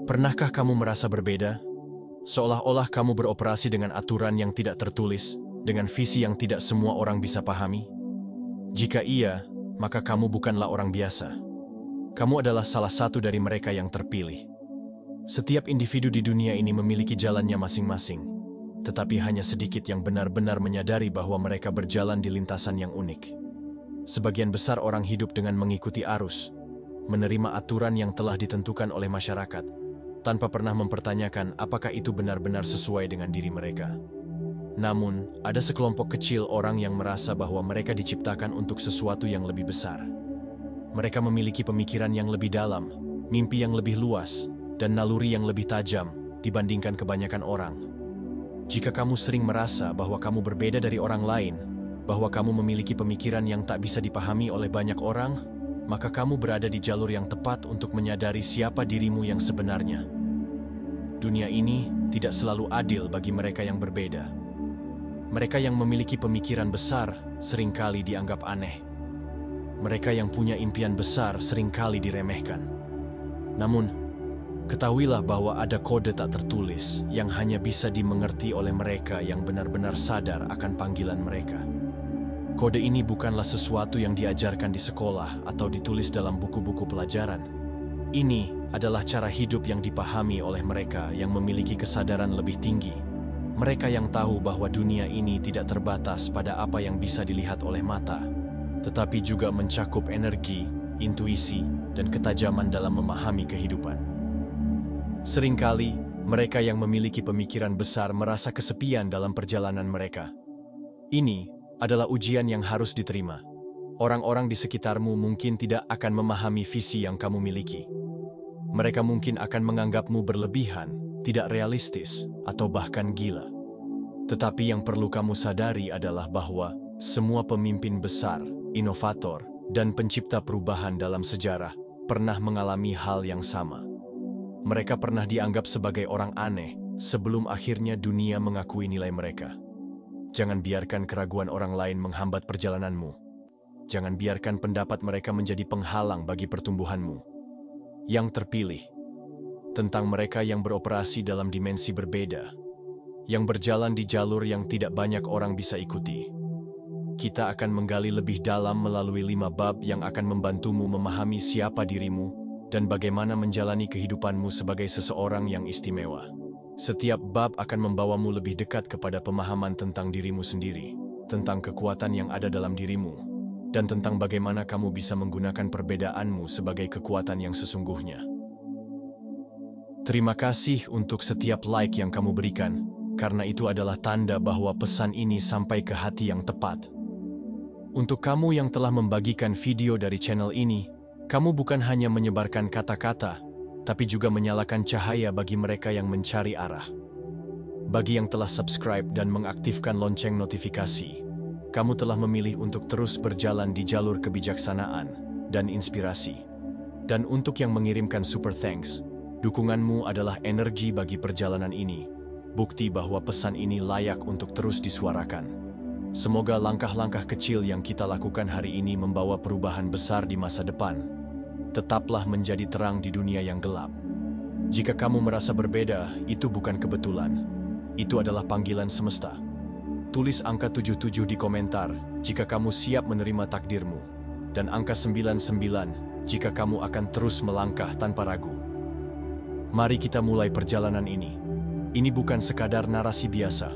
Pernahkah kamu merasa berbeda? Seolah-olah kamu beroperasi dengan aturan yang tidak tertulis, dengan visi yang tidak semua orang bisa pahami? Jika iya, maka kamu bukanlah orang biasa. Kamu adalah salah satu dari mereka yang terpilih. Setiap individu di dunia ini memiliki jalannya masing-masing, tetapi hanya sedikit yang benar-benar menyadari bahwa mereka berjalan di lintasan yang unik. Sebagian besar orang hidup dengan mengikuti arus, menerima aturan yang telah ditentukan oleh masyarakat, tanpa pernah mempertanyakan apakah itu benar-benar sesuai dengan diri mereka. Namun, ada sekelompok kecil orang yang merasa bahwa mereka diciptakan untuk sesuatu yang lebih besar. Mereka memiliki pemikiran yang lebih dalam, mimpi yang lebih luas, dan naluri yang lebih tajam dibandingkan kebanyakan orang. Jika kamu sering merasa bahwa kamu berbeda dari orang lain, bahwa kamu memiliki pemikiran yang tak bisa dipahami oleh banyak orang, maka kamu berada di jalur yang tepat untuk menyadari siapa dirimu yang sebenarnya. Dunia ini tidak selalu adil bagi mereka yang berbeda. Mereka yang memiliki pemikiran besar seringkali dianggap aneh. Mereka yang punya impian besar seringkali diremehkan. Namun, ketahuilah bahwa ada kode tak tertulis yang hanya bisa dimengerti oleh mereka yang benar-benar sadar akan panggilan mereka. Kode ini bukanlah sesuatu yang diajarkan di sekolah atau ditulis dalam buku-buku pelajaran. Ini adalah cara hidup yang dipahami oleh mereka yang memiliki kesadaran lebih tinggi. Mereka yang tahu bahwa dunia ini tidak terbatas pada apa yang bisa dilihat oleh mata, tetapi juga mencakup energi, intuisi, dan ketajaman dalam memahami kehidupan. Seringkali, mereka yang memiliki pemikiran besar merasa kesepian dalam perjalanan mereka. Ini adalah ujian yang harus diterima. Orang-orang di sekitarmu mungkin tidak akan memahami visi yang kamu miliki. Mereka mungkin akan menganggapmu berlebihan, tidak realistis, atau bahkan gila. Tetapi yang perlu kamu sadari adalah bahwa semua pemimpin besar, inovator, dan pencipta perubahan dalam sejarah pernah mengalami hal yang sama. Mereka pernah dianggap sebagai orang aneh sebelum akhirnya dunia mengakui nilai mereka. Jangan biarkan keraguan orang lain menghambat perjalananmu. Jangan biarkan pendapat mereka menjadi penghalang bagi pertumbuhanmu. Yang terpilih, tentang mereka yang beroperasi dalam dimensi berbeda, yang berjalan di jalur yang tidak banyak orang bisa ikuti. Kita akan menggali lebih dalam melalui 5 bab yang akan membantumu memahami siapa dirimu dan bagaimana menjalani kehidupanmu sebagai seseorang yang istimewa. Setiap bab akan membawamu lebih dekat kepada pemahaman tentang dirimu sendiri, tentang kekuatan yang ada dalam dirimu, dan tentang bagaimana kamu bisa menggunakan perbedaanmu sebagai kekuatan yang sesungguhnya. Terima kasih untuk setiap like yang kamu berikan, karena itu adalah tanda bahwa pesan ini sampai ke hati yang tepat. Untuk kamu yang telah membagikan video dari channel ini, kamu bukan hanya menyebarkan kata-kata, tapi juga menyalakan cahaya bagi mereka yang mencari arah. Bagi yang telah subscribe dan mengaktifkan lonceng notifikasi, kamu telah memilih untuk terus berjalan di jalur kebijaksanaan dan inspirasi. Dan untuk yang mengirimkan super thanks, dukunganmu adalah energi bagi perjalanan ini, bukti bahwa pesan ini layak untuk terus disuarakan. Semoga langkah-langkah kecil yang kita lakukan hari ini membawa perubahan besar di masa depan. Tetaplah menjadi terang di dunia yang gelap. Jika kamu merasa berbeda, itu bukan kebetulan. Itu adalah panggilan semesta. Tulis angka 77 di komentar jika kamu siap menerima takdirmu, dan angka 99 jika kamu akan terus melangkah tanpa ragu. Mari kita mulai perjalanan ini. Ini bukan sekadar narasi biasa.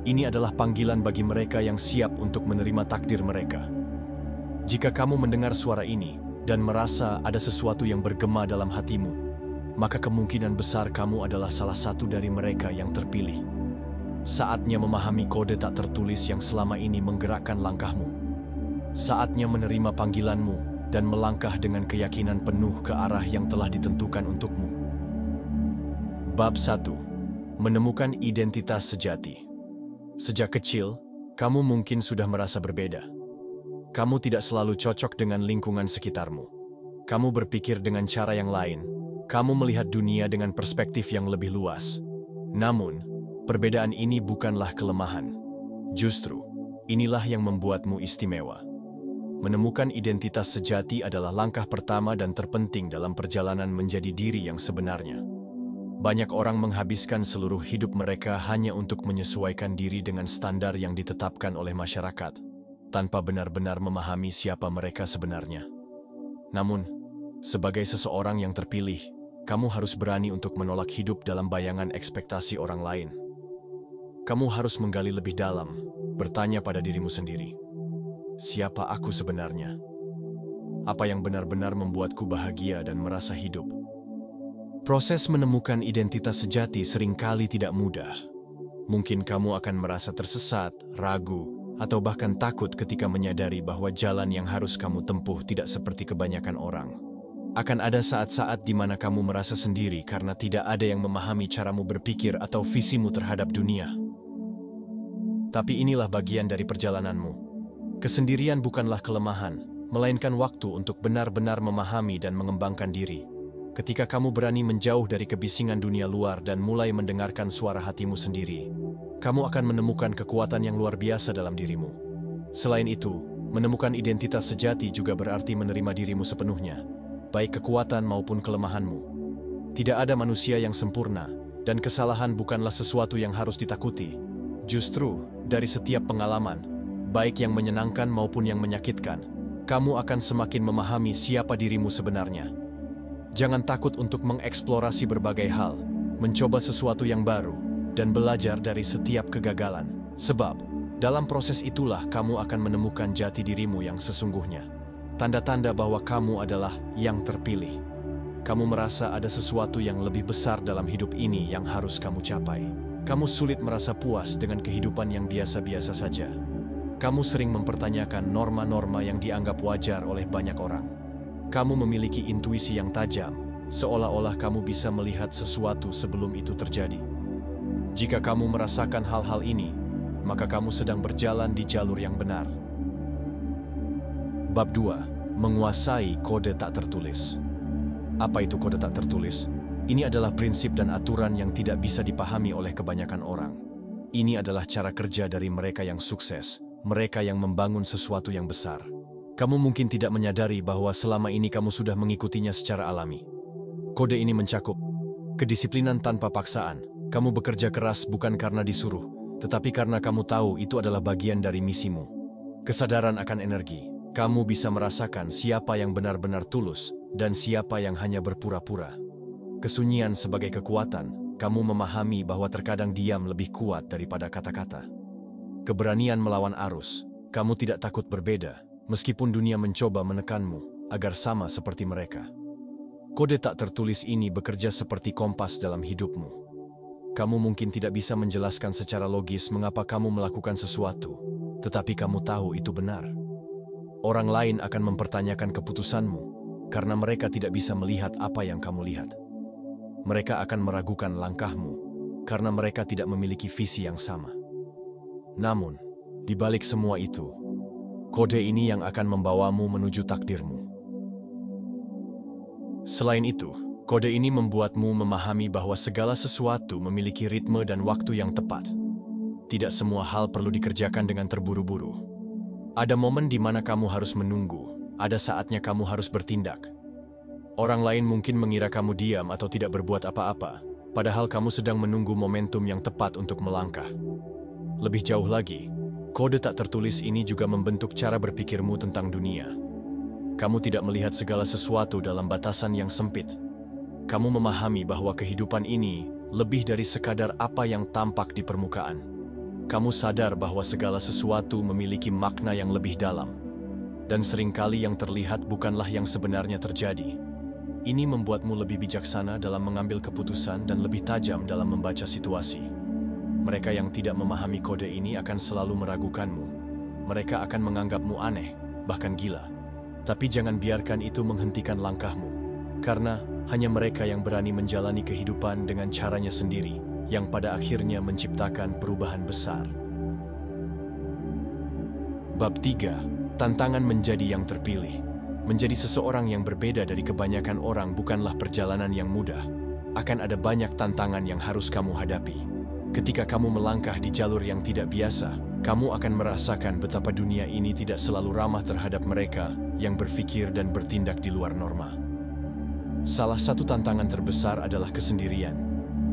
Ini adalah panggilan bagi mereka yang siap untuk menerima takdir mereka. Jika kamu mendengar suara ini dan merasa ada sesuatu yang bergema dalam hatimu, maka kemungkinan besar kamu adalah salah satu dari mereka yang terpilih. Saatnya memahami kode tak tertulis yang selama ini menggerakkan langkahmu. Saatnya menerima panggilanmu dan melangkah dengan keyakinan penuh ke arah yang telah ditentukan untukmu. Bab 1. Menemukan identitas sejati. Sejak kecil, kamu mungkin sudah merasa berbeda. Kamu tidak selalu cocok dengan lingkungan sekitarmu. Kamu berpikir dengan cara yang lain. Kamu melihat dunia dengan perspektif yang lebih luas. Namun, perbedaan ini bukanlah kelemahan. Justru, inilah yang membuatmu istimewa. Menemukan identitas sejati adalah langkah pertama dan terpenting dalam perjalanan menjadi diri yang sebenarnya. Banyak orang menghabiskan seluruh hidup mereka hanya untuk menyesuaikan diri dengan standar yang ditetapkan oleh masyarakat, tanpa benar-benar memahami siapa mereka sebenarnya. Namun, sebagai seseorang yang terpilih, kamu harus berani untuk menolak hidup dalam bayangan ekspektasi orang lain. Kamu harus menggali lebih dalam, bertanya pada dirimu sendiri, siapa aku sebenarnya? Apa yang benar-benar membuatku bahagia dan merasa hidup? Proses menemukan identitas sejati seringkali tidak mudah. Mungkin kamu akan merasa tersesat, ragu, atau bahkan takut ketika menyadari bahwa jalan yang harus kamu tempuh tidak seperti kebanyakan orang. Akan ada saat-saat di mana kamu merasa sendiri karena tidak ada yang memahami caramu berpikir atau visimu terhadap dunia. Tapi inilah bagian dari perjalananmu. Kesendirian bukanlah kelemahan, melainkan waktu untuk benar-benar memahami dan mengembangkan diri. Ketika kamu berani menjauh dari kebisingan dunia luar dan mulai mendengarkan suara hatimu sendiri, kamu akan menemukan kekuatan yang luar biasa dalam dirimu. Selain itu, menemukan identitas sejati juga berarti menerima dirimu sepenuhnya, baik kekuatan maupun kelemahanmu. Tidak ada manusia yang sempurna, dan kesalahan bukanlah sesuatu yang harus ditakuti. Justru, dari setiap pengalaman, baik yang menyenangkan maupun yang menyakitkan, kamu akan semakin memahami siapa dirimu sebenarnya. Jangan takut untuk mengeksplorasi berbagai hal, mencoba sesuatu yang baru, dan belajar dari setiap kegagalan. Sebab, dalam proses itulah kamu akan menemukan jati dirimu yang sesungguhnya. Tanda-tanda bahwa kamu adalah yang terpilih. Kamu merasa ada sesuatu yang lebih besar dalam hidup ini yang harus kamu capai. Kamu sulit merasa puas dengan kehidupan yang biasa-biasa saja. Kamu sering mempertanyakan norma-norma yang dianggap wajar oleh banyak orang. Kamu memiliki intuisi yang tajam, seolah-olah kamu bisa melihat sesuatu sebelum itu terjadi. Jika kamu merasakan hal-hal ini, maka kamu sedang berjalan di jalur yang benar. Bab 2. Menguasai kode tak tertulis. Apa itu kode tak tertulis? Ini adalah prinsip dan aturan yang tidak bisa dipahami oleh kebanyakan orang. Ini adalah cara kerja dari mereka yang sukses, mereka yang membangun sesuatu yang besar. Kamu mungkin tidak menyadari bahwa selama ini kamu sudah mengikutinya secara alami. Kode ini mencakup kedisiplinan tanpa paksaan. Kamu bekerja keras bukan karena disuruh, tetapi karena kamu tahu itu adalah bagian dari misimu. Kesadaran akan energi. Kamu bisa merasakan siapa yang benar-benar tulus dan siapa yang hanya berpura-pura. Kesunyian sebagai kekuatan. Kamu memahami bahwa terkadang diam lebih kuat daripada kata-kata. Keberanian melawan arus. Kamu tidak takut berbeda, meskipun dunia mencoba menekanmu agar sama seperti mereka. Kode tak tertulis ini bekerja seperti kompas dalam hidupmu. Kamu mungkin tidak bisa menjelaskan secara logis mengapa kamu melakukan sesuatu, tetapi kamu tahu itu benar. Orang lain akan mempertanyakan keputusanmu, karena mereka tidak bisa melihat apa yang kamu lihat. Mereka akan meragukan langkahmu, karena mereka tidak memiliki visi yang sama. Namun, di balik semua itu, kode ini yang akan membawamu menuju takdirmu. Selain itu, kode ini membuatmu memahami bahwa segala sesuatu memiliki ritme dan waktu yang tepat. Tidak semua hal perlu dikerjakan dengan terburu-buru. Ada momen di mana kamu harus menunggu, ada saatnya kamu harus bertindak. Orang lain mungkin mengira kamu diam atau tidak berbuat apa-apa, padahal kamu sedang menunggu momentum yang tepat untuk melangkah. Lebih jauh lagi, kode tak tertulis ini juga membentuk cara berpikirmu tentang dunia. Kamu tidak melihat segala sesuatu dalam batasan yang sempit. Kamu memahami bahwa kehidupan ini lebih dari sekadar apa yang tampak di permukaan. Kamu sadar bahwa segala sesuatu memiliki makna yang lebih dalam. Dan seringkali yang terlihat bukanlah yang sebenarnya terjadi. Ini membuatmu lebih bijaksana dalam mengambil keputusan dan lebih tajam dalam membaca situasi. Mereka yang tidak memahami kode ini akan selalu meragukanmu. Mereka akan menganggapmu aneh, bahkan gila. Tapi jangan biarkan itu menghentikan langkahmu. Karena hanya mereka yang berani menjalani kehidupan dengan caranya sendiri, yang pada akhirnya menciptakan perubahan besar. Bab 3. Tantangan menjadi yang terpilih. Menjadi seseorang yang berbeda dari kebanyakan orang bukanlah perjalanan yang mudah. Akan ada banyak tantangan yang harus kamu hadapi. Ketika kamu melangkah di jalur yang tidak biasa, kamu akan merasakan betapa dunia ini tidak selalu ramah terhadap mereka yang berpikir dan bertindak di luar norma. Salah satu tantangan terbesar adalah kesendirian.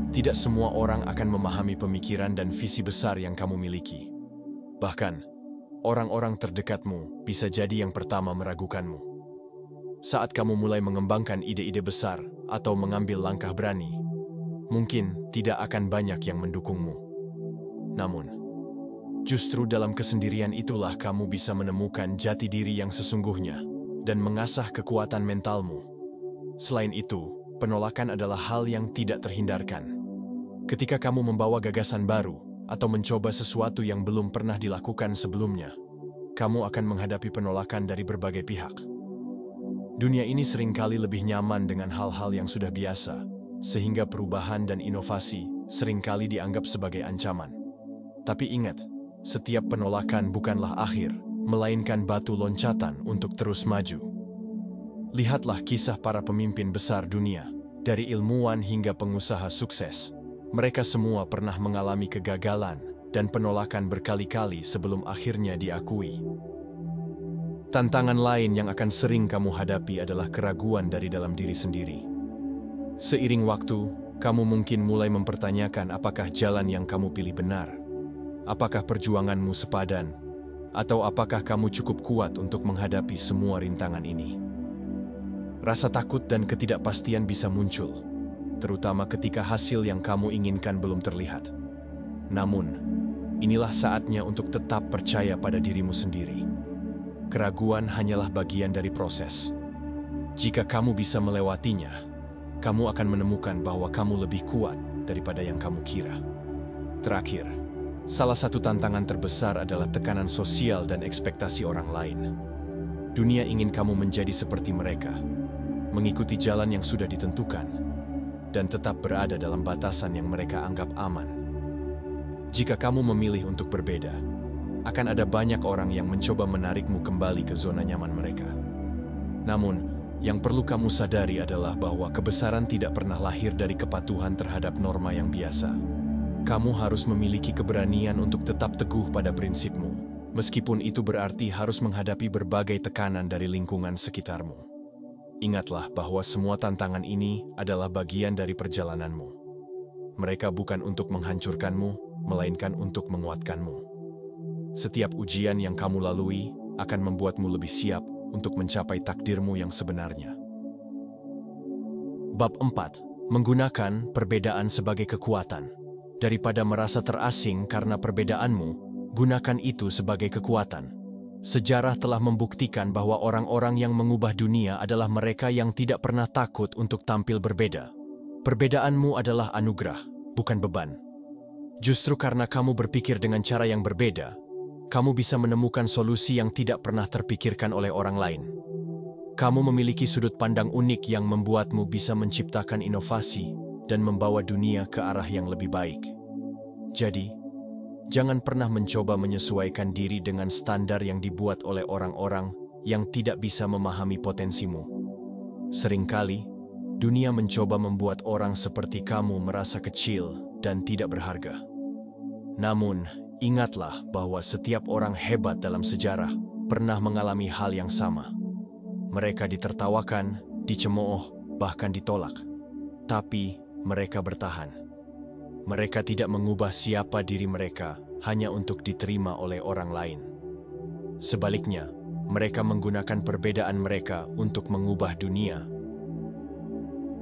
tidak semua orang akan memahami pemikiran dan visi besar yang kamu miliki. Bahkan, orang-orang terdekatmu bisa jadi yang pertama meragukanmu. Saat kamu mulai mengembangkan ide-ide besar atau mengambil langkah berani, mungkin tidak akan banyak yang mendukungmu. Namun, justru dalam kesendirian itulah kamu bisa menemukan jati diri yang sesungguhnya dan mengasah kekuatan mentalmu. Selain itu, penolakan adalah hal yang tidak terhindarkan. Ketika kamu membawa gagasan baru atau mencoba sesuatu yang belum pernah dilakukan sebelumnya, kamu akan menghadapi penolakan dari berbagai pihak. Dunia ini seringkali lebih nyaman dengan hal-hal yang sudah biasa, sehingga perubahan dan inovasi seringkali dianggap sebagai ancaman. Tapi ingat, setiap penolakan bukanlah akhir, melainkan batu loncatan untuk terus maju. Lihatlah kisah para pemimpin besar dunia, dari ilmuwan hingga pengusaha sukses. Mereka semua pernah mengalami kegagalan dan penolakan berkali-kali sebelum akhirnya diakui. Tantangan lain yang akan sering kamu hadapi adalah keraguan dari dalam diri sendiri. Seiring waktu, kamu mungkin mulai mempertanyakan apakah jalan yang kamu pilih benar, apakah perjuanganmu sepadan, atau apakah kamu cukup kuat untuk menghadapi semua rintangan ini. Rasa takut dan ketidakpastian bisa muncul, terutama ketika hasil yang kamu inginkan belum terlihat. Namun, inilah saatnya untuk tetap percaya pada dirimu sendiri. Keraguan hanyalah bagian dari proses. Jika kamu bisa melewatinya, kamu akan menemukan bahwa kamu lebih kuat daripada yang kamu kira. Terakhir, salah satu tantangan terbesar adalah tekanan sosial dan ekspektasi orang lain. Dunia ingin kamu menjadi seperti mereka, mengikuti jalan yang sudah ditentukan, dan tetap berada dalam batasan yang mereka anggap aman. Jika kamu memilih untuk berbeda, akan ada banyak orang yang mencoba menarikmu kembali ke zona nyaman mereka. Namun, yang perlu kamu sadari adalah bahwa kebesaran tidak pernah lahir dari kepatuhan terhadap norma yang biasa. Kamu harus memiliki keberanian untuk tetap teguh pada prinsipmu, meskipun itu berarti harus menghadapi berbagai tekanan dari lingkungan sekitarmu. Ingatlah bahwa semua tantangan ini adalah bagian dari perjalananmu. Mereka bukan untuk menghancurkanmu, melainkan untuk menguatkanmu. Setiap ujian yang kamu lalui akan membuatmu lebih siap untuk mencapai takdirmu yang sebenarnya. Bab 4. Menggunakan perbedaan sebagai kekuatan. Daripada merasa terasing karena perbedaanmu, gunakan itu sebagai kekuatan. Sejarah telah membuktikan bahwa orang-orang yang mengubah dunia adalah mereka yang tidak pernah takut untuk tampil berbeda. Perbedaanmu adalah anugerah, bukan beban. Justru karena kamu berpikir dengan cara yang berbeda, kamu bisa menemukan solusi yang tidak pernah terpikirkan oleh orang lain. Kamu memiliki sudut pandang unik yang membuatmu bisa menciptakan inovasi dan membawa dunia ke arah yang lebih baik. Jadi, jangan pernah mencoba menyesuaikan diri dengan standar yang dibuat oleh orang-orang yang tidak bisa memahami potensimu. Seringkali, dunia mencoba membuat orang seperti kamu merasa kecil dan tidak berharga. Namun, ingatlah bahwa setiap orang hebat dalam sejarah pernah mengalami hal yang sama. Mereka ditertawakan, dicemooh, bahkan ditolak. Tapi mereka bertahan. Mereka tidak mengubah siapa diri mereka hanya untuk diterima oleh orang lain. Sebaliknya, mereka menggunakan perbedaan mereka untuk mengubah dunia.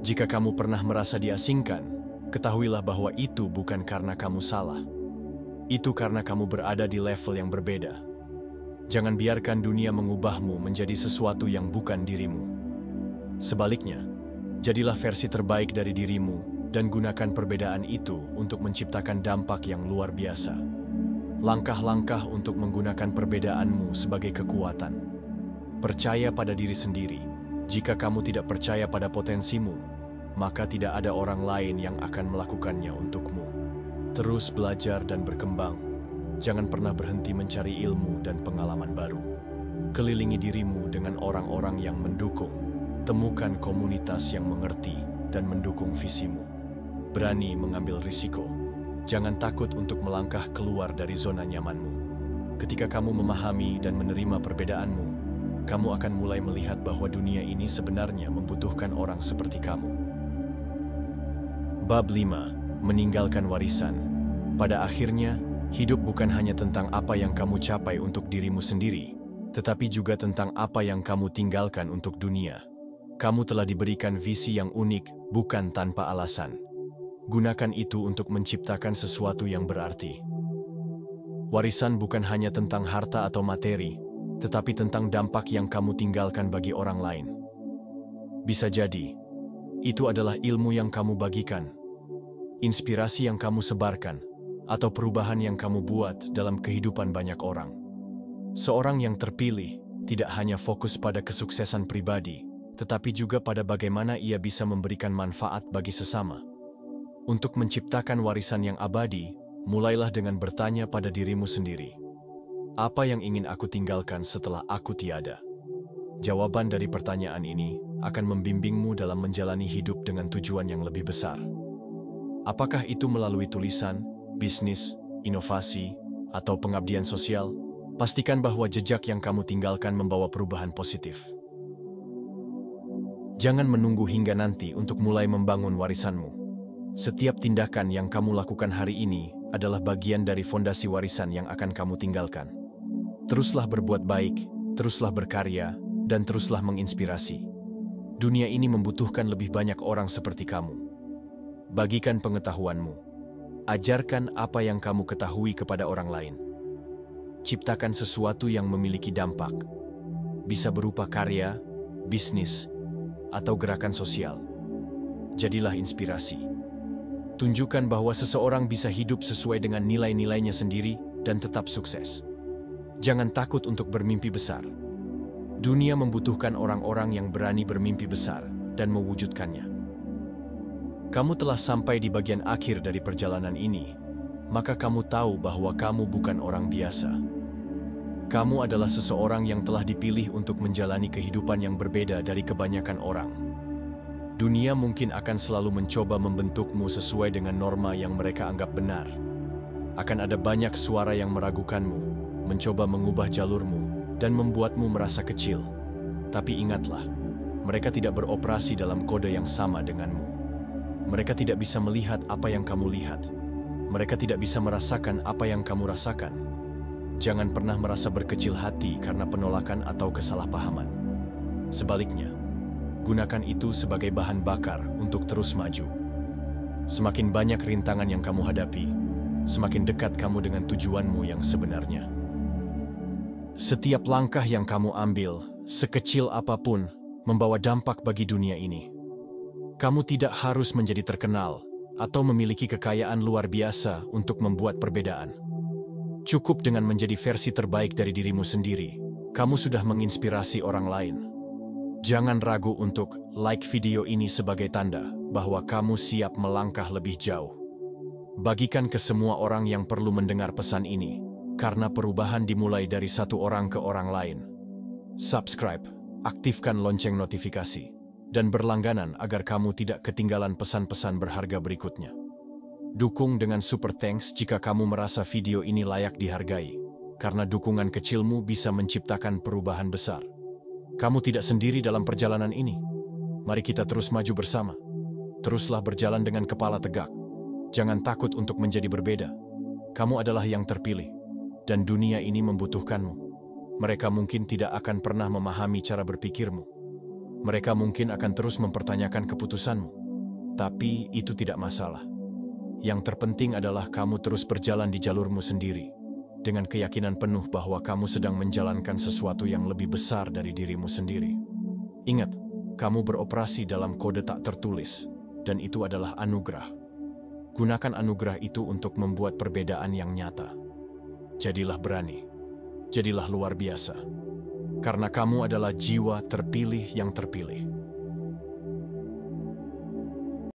Jika kamu pernah merasa diasingkan, ketahuilah bahwa itu bukan karena kamu salah. Itu karena kamu berada di level yang berbeda. Jangan biarkan dunia mengubahmu menjadi sesuatu yang bukan dirimu. Sebaliknya, jadilah versi terbaik dari dirimu dan gunakan perbedaan itu untuk menciptakan dampak yang luar biasa. Langkah-langkah untuk menggunakan perbedaanmu sebagai kekuatan. Percaya pada diri sendiri. Jika kamu tidak percaya pada potensimu, maka tidak ada orang lain yang akan melakukannya untukmu. Terus belajar dan berkembang. Jangan pernah berhenti mencari ilmu dan pengalaman baru. Kelilingi dirimu dengan orang-orang yang mendukung. Temukan komunitas yang mengerti dan mendukung visimu. Berani mengambil risiko. Jangan takut untuk melangkah keluar dari zona nyamanmu. Ketika kamu memahami dan menerima perbedaanmu, kamu akan mulai melihat bahwa dunia ini sebenarnya membutuhkan orang seperti kamu. Bab 5. meninggalkan warisan. Pada akhirnya, hidup bukan hanya tentang apa yang kamu capai untuk dirimu sendiri, tetapi juga tentang apa yang kamu tinggalkan untuk dunia. Kamu telah diberikan visi yang unik, bukan tanpa alasan. Gunakan itu untuk menciptakan sesuatu yang berarti. Warisan bukan hanya tentang harta atau materi, tetapi tentang dampak yang kamu tinggalkan bagi orang lain. Bisa jadi, itu adalah ilmu yang kamu bagikan, inspirasi yang kamu sebarkan, atau perubahan yang kamu buat dalam kehidupan banyak orang. Seorang yang terpilih tidak hanya fokus pada kesuksesan pribadi, tetapi juga pada bagaimana ia bisa memberikan manfaat bagi sesama. Untuk menciptakan warisan yang abadi, mulailah dengan bertanya pada dirimu sendiri. Apa yang ingin aku tinggalkan setelah aku tiada? Jawaban dari pertanyaan ini akan membimbingmu dalam menjalani hidup dengan tujuan yang lebih besar. Apakah itu melalui tulisan, bisnis, inovasi, atau pengabdian sosial? Pastikan bahwa jejak yang kamu tinggalkan membawa perubahan positif. Jangan menunggu hingga nanti untuk mulai membangun warisanmu. Setiap tindakan yang kamu lakukan hari ini adalah bagian dari fondasi warisan yang akan kamu tinggalkan. Teruslah berbuat baik, teruslah berkarya, dan teruslah menginspirasi. Dunia ini membutuhkan lebih banyak orang seperti kamu. Bagikan pengetahuanmu. Ajarkan apa yang kamu ketahui kepada orang lain. Ciptakan sesuatu yang memiliki dampak. Bisa berupa karya, bisnis, atau gerakan sosial. Jadilah inspirasi. Tunjukkan bahwa seseorang bisa hidup sesuai dengan nilai-nilainya sendiri dan tetap sukses. Jangan takut untuk bermimpi besar. Dunia membutuhkan orang-orang yang berani bermimpi besar dan mewujudkannya. Kamu telah sampai di bagian akhir dari perjalanan ini, maka kamu tahu bahwa kamu bukan orang biasa. Kamu adalah seseorang yang telah dipilih untuk menjalani kehidupan yang berbeda dari kebanyakan orang. Dunia mungkin akan selalu mencoba membentukmu sesuai dengan norma yang mereka anggap benar. Akan ada banyak suara yang meragukanmu, mencoba mengubah jalurmu, dan membuatmu merasa kecil. Tapi ingatlah, mereka tidak beroperasi dalam kode yang sama denganmu. Mereka tidak bisa melihat apa yang kamu lihat. Mereka tidak bisa merasakan apa yang kamu rasakan. Jangan pernah merasa berkecil hati karena penolakan atau kesalahpahaman. Sebaliknya, gunakan itu sebagai bahan bakar untuk terus maju. Semakin banyak rintangan yang kamu hadapi, semakin dekat kamu dengan tujuanmu yang sebenarnya. Setiap langkah yang kamu ambil, sekecil apapun, membawa dampak bagi dunia ini. Kamu tidak harus menjadi terkenal atau memiliki kekayaan luar biasa untuk membuat perbedaan. Cukup dengan menjadi versi terbaik dari dirimu sendiri, kamu sudah menginspirasi orang lain. Jangan ragu untuk like video ini sebagai tanda bahwa kamu siap melangkah lebih jauh. Bagikan ke semua orang yang perlu mendengar pesan ini, karena perubahan dimulai dari satu orang ke orang lain. Subscribe, aktifkan lonceng notifikasi, dan berlangganan agar kamu tidak ketinggalan pesan-pesan berharga berikutnya. Dukung dengan super thanks jika kamu merasa video ini layak dihargai, karena dukungan kecilmu bisa menciptakan perubahan besar. Kamu tidak sendiri dalam perjalanan ini. Mari kita terus maju bersama. Teruslah berjalan dengan kepala tegak. Jangan takut untuk menjadi berbeda. Kamu adalah yang terpilih. Dan dunia ini membutuhkanmu. Mereka mungkin tidak akan pernah memahami cara berpikirmu. Mereka mungkin akan terus mempertanyakan keputusanmu. Tapi itu tidak masalah. Yang terpenting adalah kamu terus berjalan di jalurmu sendiri, dengan keyakinan penuh bahwa kamu sedang menjalankan sesuatu yang lebih besar dari dirimu sendiri. Ingat, kamu beroperasi dalam kode tak tertulis, dan itu adalah anugerah. Gunakan anugerah itu untuk membuat perbedaan yang nyata. Jadilah berani, jadilah luar biasa, karena kamu adalah jiwa terpilih yang terpilih.